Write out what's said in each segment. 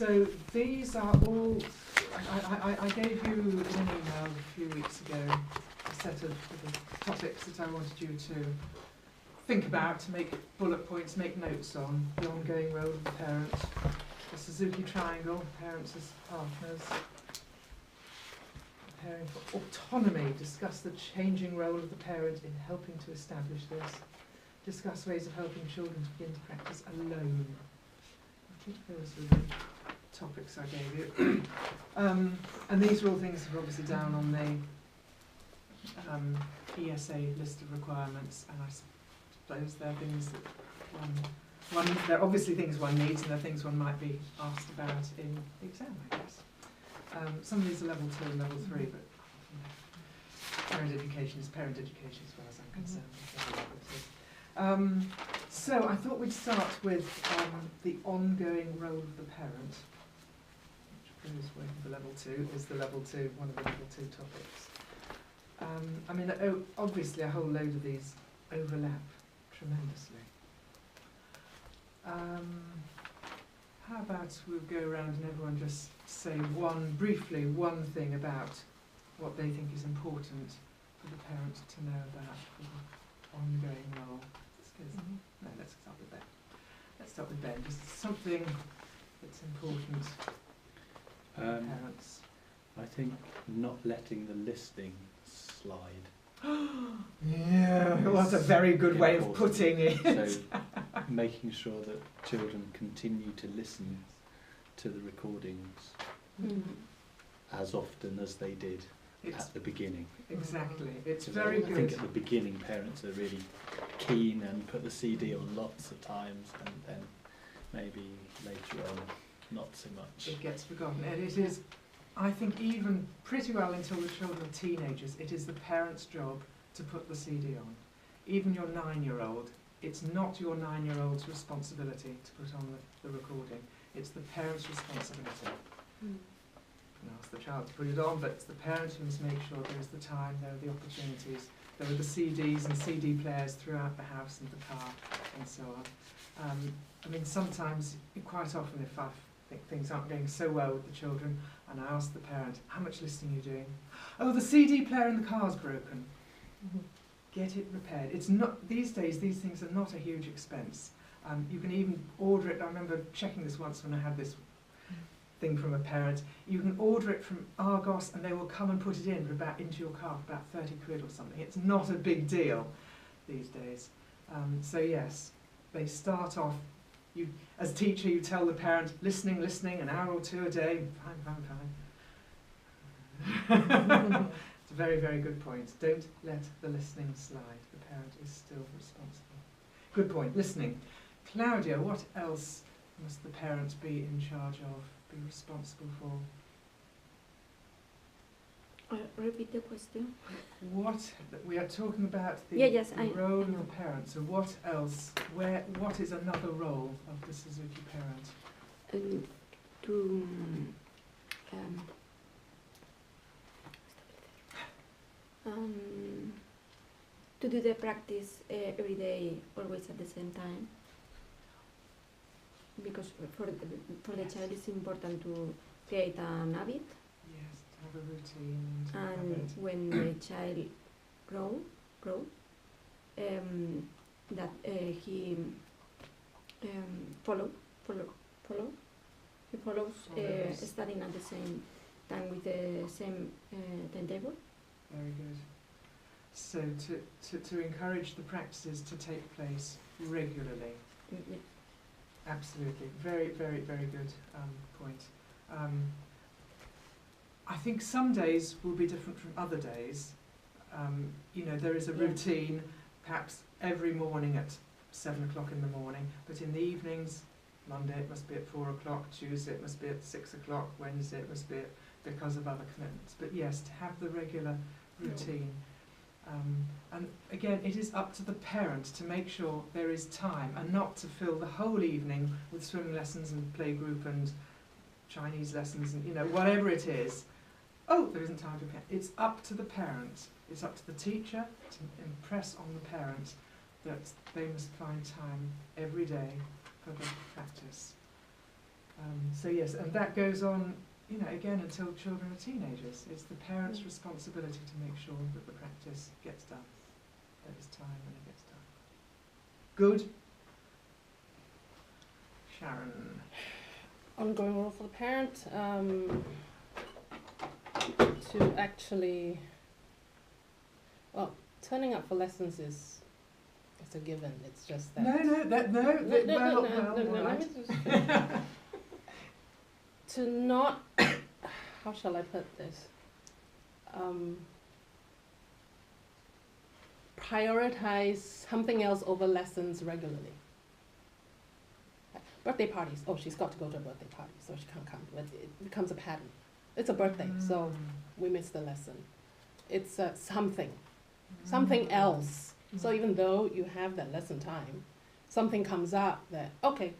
So these are all, I gave you in an email a few weeks ago a set of topics that I wanted you to think about, to make bullet points, make notes on. The ongoing role of the parent, the Suzuki Triangle, parents as partners, preparing for autonomy, discuss the changing role of the parent in helping to establish this, discuss ways of helping children to begin to practice alone. I think those were the topics I gave you. And these are all things that are obviously down on the ESA list of requirements, and I suppose they're things that they're obviously things one needs, and they're things one might be asked about in the exam, I guess. Some of these are level 2 and level 3, but parent education is parent education as far as I'm concerned. So I thought we'd start with the ongoing role of the parent, which goes with the level 2, is the level 2, one of the level 2 topics. I mean, obviously a whole load of these overlap tremendously. How about we'll go around and everyone just say briefly one thing about what they think is important for the parent to know about the ongoing role. No, let's start with Ben. Let's start with Ben. Just something that's important for parents. I think not letting the listening slide. Yeah, what a very good way of putting it. So making sure that children continue to listen to the recordings as often as they did at the beginning. Exactly, it's very good. I think at the beginning parents are really keen and put the CD on lots of times, and then maybe later on not so much. It gets forgotten, and it is, I think, even pretty well until the children are teenagers, it is the parent's job to put the CD on. Even your 9-year-old, it's not your 9-year-old's responsibility to put on the recording. It's the parent's responsibility. You can ask the child to put it on, but it's the parent who must make sure there's the time, there are the opportunities, there are the CDs and CD players throughout the house and the car and so on. I mean, sometimes, quite often, if I think things aren't going so well with the children, and I ask the parent, how much listening are you doing? Oh, the CD player in the car's broken. Get it repaired. It's not, these days, these things are not a huge expense. You can even order it. I remember checking this once when I had this thing from a parent. You can order it from Argos and they will come and put it in into your car for about 30 quid or something. It's not a big deal these days. So yes, they start off, as a teacher you tell the parent, listening, an hour or 2 a day, fine. It's a very, very good point. Don't let the listening slide. The parent is still responsible. Good point, listening. Claudia, what else must the parent be in charge of, be responsible for? Repeat the question. What, we are talking about the role of the parent, so what else, what is another role of the Suzuki parent? To do the practice every day, always at the same time, because for the child it's important to create an habit. Yes, to have a routine. And when the child grow, that he follows studying at the same time with the same timetable. Very good. So to encourage the practices to take place regularly. Yeah. Absolutely. Very, very, very good point. I think some days will be different from other days. You know, there is a routine, perhaps every morning at 7 o'clock in the morning, but in the evenings, Monday it must be at 4 o'clock, Tuesday it must be at 6 o'clock, Wednesday it must be because of other commitments. But yes, to have the regular routine. And again, it is up to the parent to make sure there is time, and not to fill the whole evening with swimming lessons and playgroup and Chinese lessons and, you know, whatever it is. Oh, there isn't time to play. It's up to the parent. It's up to the teacher to impress on the parent that they must find time every day for the practice. So yes, and that goes on, you know, again until children are teenagers. It's the parents' responsibility to make sure that the practice gets done at its time when it gets done. Good. Sharon. Ongoing role for the parent, to actually, well, turning up for lessons is, it's a given. It's just that. Well, Let me just to not, how shall I put this? Prioritize something else over lessons regularly. Birthday parties. Oh, she's got to go to a birthday party, so she can't come. But it becomes a pattern. It's a birthday, so we miss the lesson. It's something else. So even though you have that lesson time, something comes up that, okay,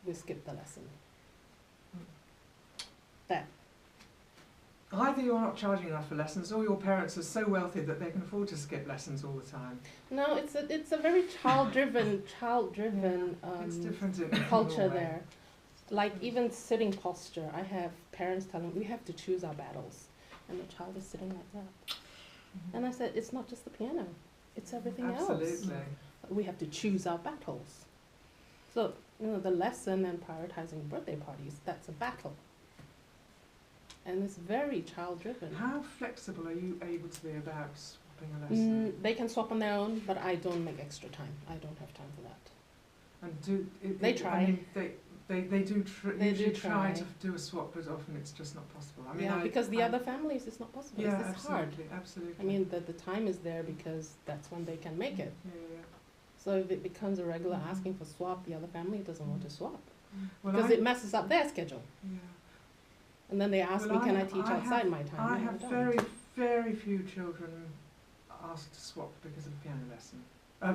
we skip the lesson. That. Either you're not charging enough for lessons, or your parents are so wealthy that they can afford to skip lessons all the time. No, it's a very child-driven It's different in culture Norway. there. Like even sitting posture, I have parents telling me we have to choose our battles, and the child is sitting like that. And I said, it's not just the piano, it's everything else. Absolutely. We have to choose our battles. So, you know, the lesson and prioritizing birthday parties, that's a battle. And it's very child-driven. How flexible are you able to be about swapping a lesson? They can swap on their own, but I don't make extra time. I don't have time for that. And They try. I mean, they do They usually do try try. to do a swap, but often it's just not possible. I mean, Yeah, because the other families, it's not possible. Yeah, It's hard. absolutely. I mean, the time is there because that's when they can make it. Yeah. So if it becomes a regular asking for swap, the other family doesn't want to swap. Well, Because it messes up their schedule. yeah. And then they ask Well, me, can I teach outside my time? I No, have don't. very, very few children asked to swap because of the piano lesson,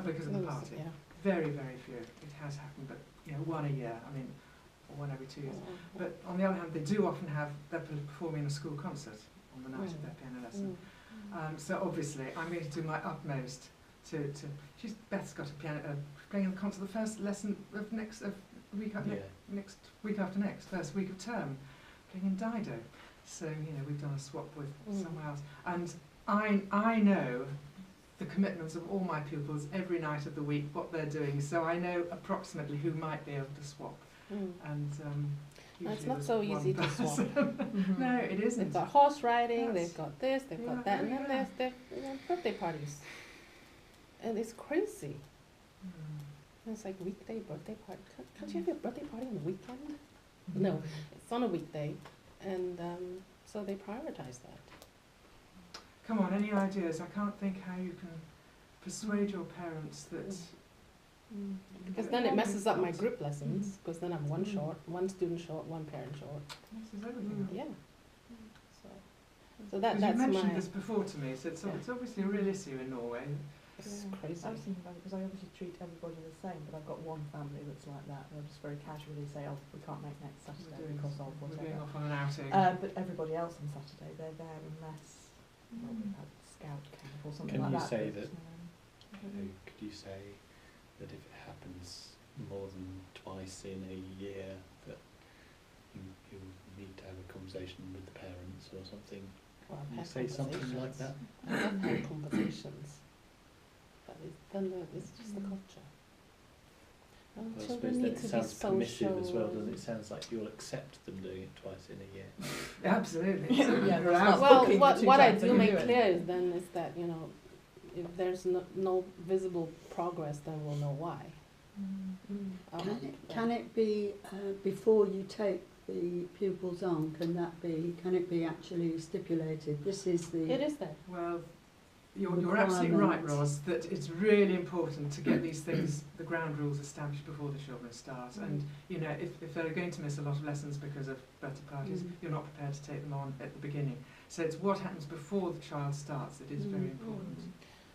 because of the Yes, party. yeah. Very, very few. It has happened, but you know, one a year. I mean, or one every 2 years. Mm. But on the other hand, they do often have they're performing a school concert on the night of their piano lesson. So obviously, I'm going to do my utmost to. Beth's got a piano playing the concert the first lesson of next week after next, first week of term, playing in Dido. So you know, we've done a swap with someone else, and I know the commitments of all my pupils every night of the week, what they're doing. So I know approximately who might be able to swap, and. It's usually not there's so one easy to swap. person. No, it isn't. They've got horse riding, Yes. they've got this, they've got Yeah, that, and then yeah. there's birthday parties. And it's crazy. Mm. And it's like weekday birthday party. Can't you have your birthday party on the weekend? No, it's on a weekday, and so they prioritize that. Come on, any ideas? I can't think how you can persuade your parents that. Because then it messes up my group lessons, because then I'm one short, one student short, one parent short. Messes everything up. Yeah. So that, Because that's you mentioned my, this before to me, so it's, Yeah. it's obviously a real issue in Norway. it's Yeah. crazy. I was thinking about it because I obviously treat everybody the same, but I've got one family that's like that. They'll just very casually say, "Oh, we can't make next Saturday because of We're going whatever." off on an outing. But everybody else on Saturday, they're there unless well, we've had scout camp or something Can like you that. say but, Could you say that if it happens more than twice in a year, that you need to have a conversation with the parents or something? Well, I've Can you had say something like that? I have had conversations, but it's just the culture. Well, I Children suppose need that to it sounds be permissive as well, social. doesn't it? It sounds like you'll accept them doing it twice in a year. Absolutely. Yeah, You're that's out. not- Well, booking the what two I times that do you make do it. clear is then is that, you know, if there's no visible progress, then we'll know why. Can it be before you take the pupils on? Can it be actually stipulated? This is the. It is there. Well, you're absolutely right, Requirements. Ros, that it's really important to get these things, the ground rules established before the children start. And, you know, if they're going to miss a lot of lessons because of birthday parties, you're not prepared to take them on at the beginning. So it's what happens before the child starts that is very important.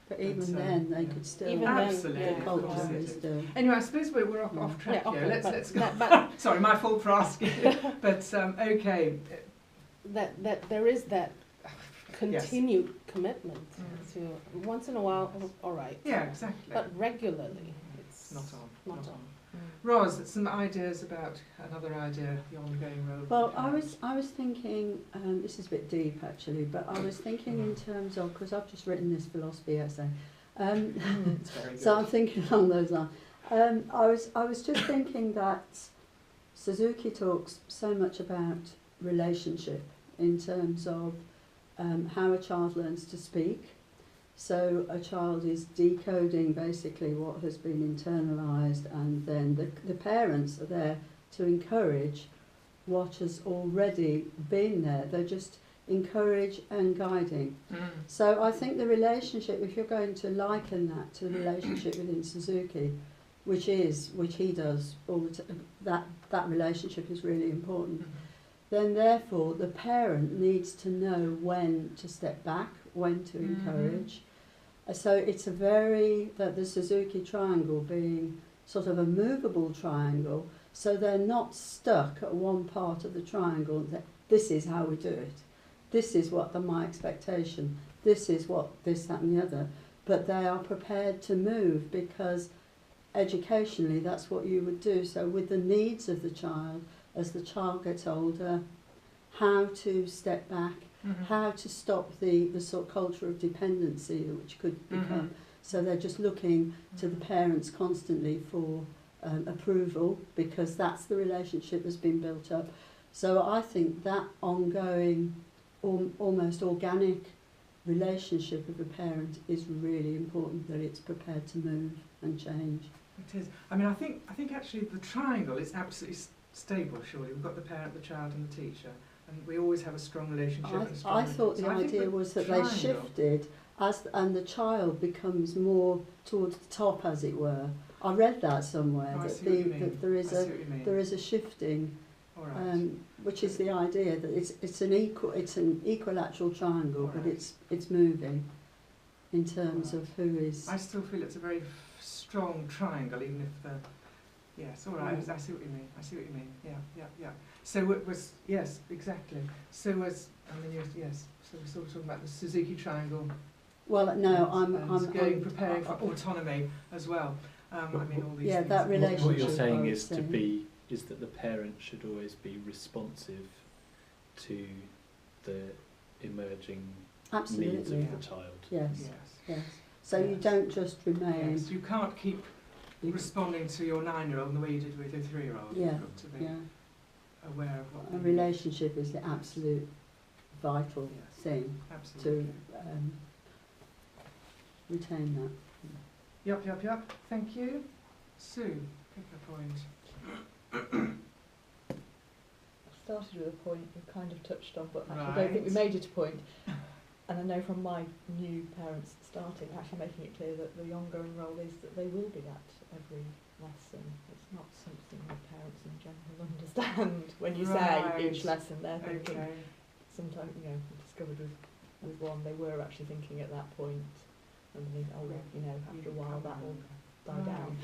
But even But, then, they yeah. could still. Even then, Absolutely, yeah, the of culture course it is is. still. Anyway, I suppose we're off track Yeah, here. okay, Let's but, go. but Sorry, my fault for asking. But, okay. that there is that continued commitment to once in a while, all right, Yeah, exactly. but regularly, it's Not on. not on. Ros, some ideas about another idea, the ongoing role of Well, the I parents. was thinking, this is a bit deep actually, but I was thinking in terms of, because I've just written this philosophy essay, It's very good. so I'm thinking along those lines. I was just thinking that Suzuki talks so much about relationship in terms of how a child learns to speak. So a child is decoding basically what has been internalised, and then the parents are there to encourage what has already been there. They're just encourage and guiding. So I think the relationship, if you're going to liken that to the relationship within Suzuki, which he does all the time, that relationship is really important. Then therefore the parent needs to know when to step back, when to encourage. So it's the Suzuki triangle being sort of a movable triangle, so they're not stuck at one part of the triangle that this is how we do it. This is what my expectation, this is what this, that and the other. But they are prepared to move because educationally that's what you would do. So with the needs of the child, as the child gets older, how to step back, how to stop the sort of culture of dependency which could become. So they're just looking to the parents constantly for approval, because that's the relationship that's been built up. So I think that ongoing, almost organic relationship of a parent is really important, that it's prepared to move and change. It is. I mean, I think actually the triangle is absolutely stable, surely. We've got the parent, the child and the teacher, and we always have a strong relationship. and a strong I thought the so I think idea was that they shifted and the child becomes more towards the top, as it were. I read that somewhere, Oh, I that, see what you mean. that there is I see what you mean. there is a shifting, All right. which is the idea that it's an equilateral triangle, All but right. it's moving in terms All of who is. I still feel it's a very strong triangle, even if the... Yes, all right, I see what you mean. I see what you mean. Yeah. So it was, yes, exactly. So was, yes, so we're sort of talking about the Suzuki triangle. Well, no, I'm preparing for autonomy as well. I mean, all these yeah, things. that What you're relationship saying I is was that the parent should always be responsive to the emerging needs absolutely. of the child. Yes, Yes. yes. So you Yes. don't just remain. Yes, you can't keep responding to your 9-year-old in the way you did with your 3-year-old. Yeah, You've got to be Yeah, aware of what a they need. relationship is the absolute vital Yes. thing Absolutely. to retain that. Yup. Thank you. Sue, pick a point. I started with a point we've kind of touched on, but actually I don't Right. think we made it a point. And I know from my new parents starting, actually making it clear that the ongoing role is that they will be at every lesson. It's not something that parents in general understand. When you Right. say each lesson, they're thinking, Okay. sometimes, we discovered with one, they were actually thinking at that point, and they think, after a while that will die down.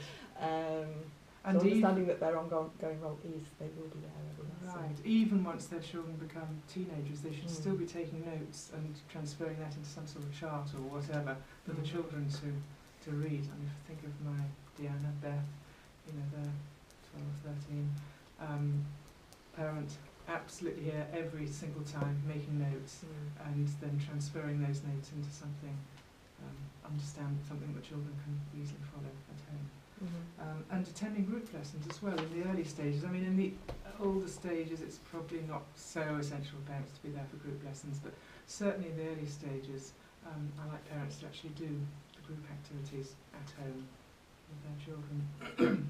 And So understanding that their ongoing role is they will be there every lesson. right, even once their children become teenagers, they should Mm. still be taking notes and transferring that into some sort of chart or whatever for the Mm. children to read. I mean, if I think of my Deanna, Beth, they're 12, 13, parent, absolutely here every single time, making notes and then transferring those notes into something, understand something that children can easily follow at home. And attending group lessons as well in the early stages. I mean, in the older stages, it's probably not so essential for parents to be there for group lessons, but certainly in the early stages, I like parents to actually do the group activities at home with their children.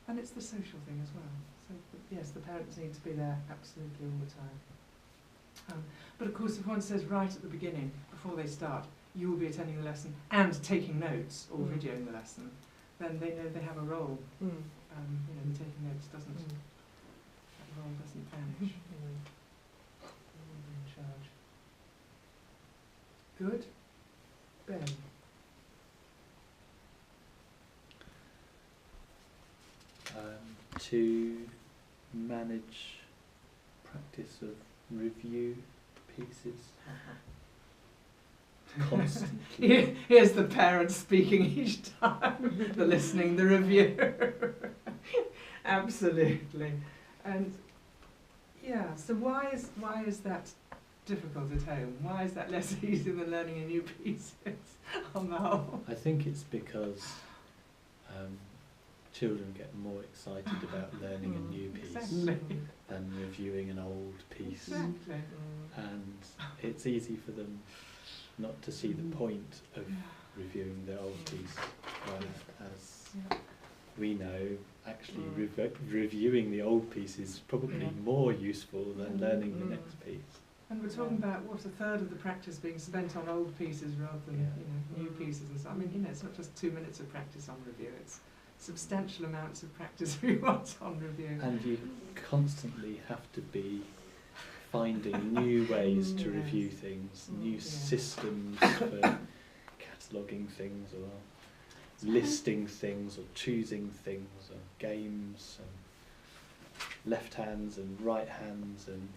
And it's the social thing as well. So, yes, the parents need to be there absolutely all the time. But of course, if one says right at the beginning, before they start, you will be attending the lesson and taking notes or videoing the lesson, then they know they have a role. The taking notes doesn't, that role doesn't vanish. They're in charge. Good. Ben. To manage practice of review pieces constantly. Here's the parent speaking each time, the listening, the review. Absolutely. And yeah, so why is that difficult at home? Why is that less easy than learning a new piece on the whole? I think it's because children get more excited about learning a new piece Exactly. than reviewing an old piece. Exactly. And it's easy for them not to see the point of reviewing the old piece, whereas Yeah. we know actually reviewing the old piece is probably more useful than learning the next piece. And we're talking about, what, a third of the practice being spent on old pieces rather than new pieces and so. I mean, it's not just 2 minutes of practice on review, it's substantial amounts of practice we want on review. And you constantly have to be finding new ways to review things, new systems for cataloguing things or listing things or choosing things or games and left hands and right hands, and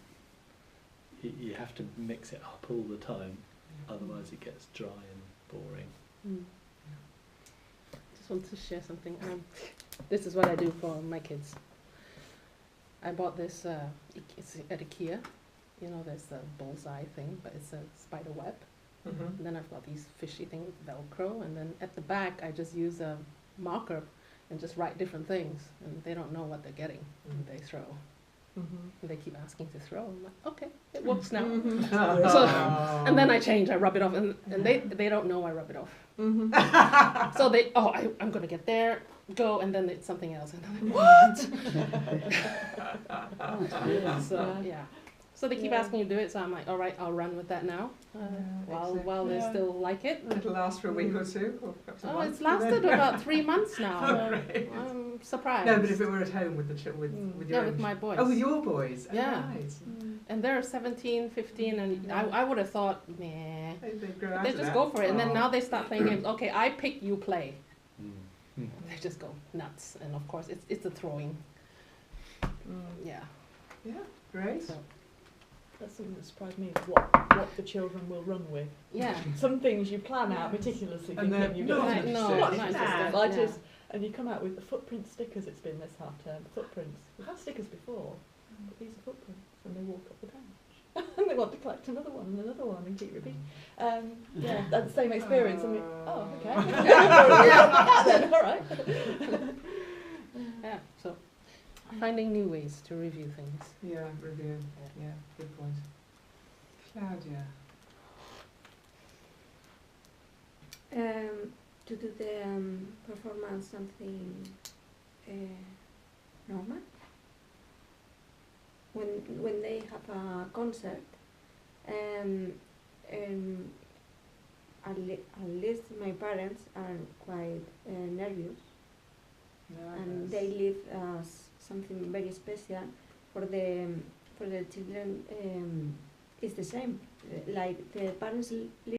you have to mix it up all the time, otherwise it gets dry and boring. Just want to share something. This is what I do for my kids. I bought this, it's at IKEA. You know, there's the bullseye thing, but it's a spider web. And then I've got these fishy things with Velcro, and then at the back I just use a marker and just write different things, and they don't know what they're getting, and they throw. And they keep asking to throw. I'm like, okay, it works now. So, and then I change, I rub it off, and they don't know I rub it off. So they, I'm gonna get there, go, and then it's something else, and I'm like, what? So yeah. So they keep asking you to do it, so I'm like, all right, I'll run with that now, while they still like it. It'll last for a week or two, or perhaps a month. It's lasted about 3 months now. Oh, great. I'm surprised. No, but if it were at home with the with your Yeah, own with my boys. Oh, with your boys. Yeah. Oh, right. And they're 17, 15, and I would have thought, meh. They grow out They of just that. go for it, and then Oh. now they start playing games. Okay, I pick, you play. Mm. They just go nuts, and of course it's the throwing. Yeah. Yeah, great. So, That's something that surprised me, is what the children will run with. yeah. Some things you plan out meticulously, And they're thinking you've not got interested. No, not not interested. interested. I Yeah. just, and you come out with the footprint stickers. It's been this half term. Footprints. We've had stickers before, but these are footprints, and they walk up the bench, and they want to collect another one and another one and keep repeating. Yeah, that's the same experience. I mean, oh, okay. Then, all right. Yeah. So, finding new ways to review things. Yeah, review. Yeah, good point. Claudia. To do the performance something normal. When they have a concert, at least my parents are quite nervous, and they live something very special for the children. It's the same, like the parents live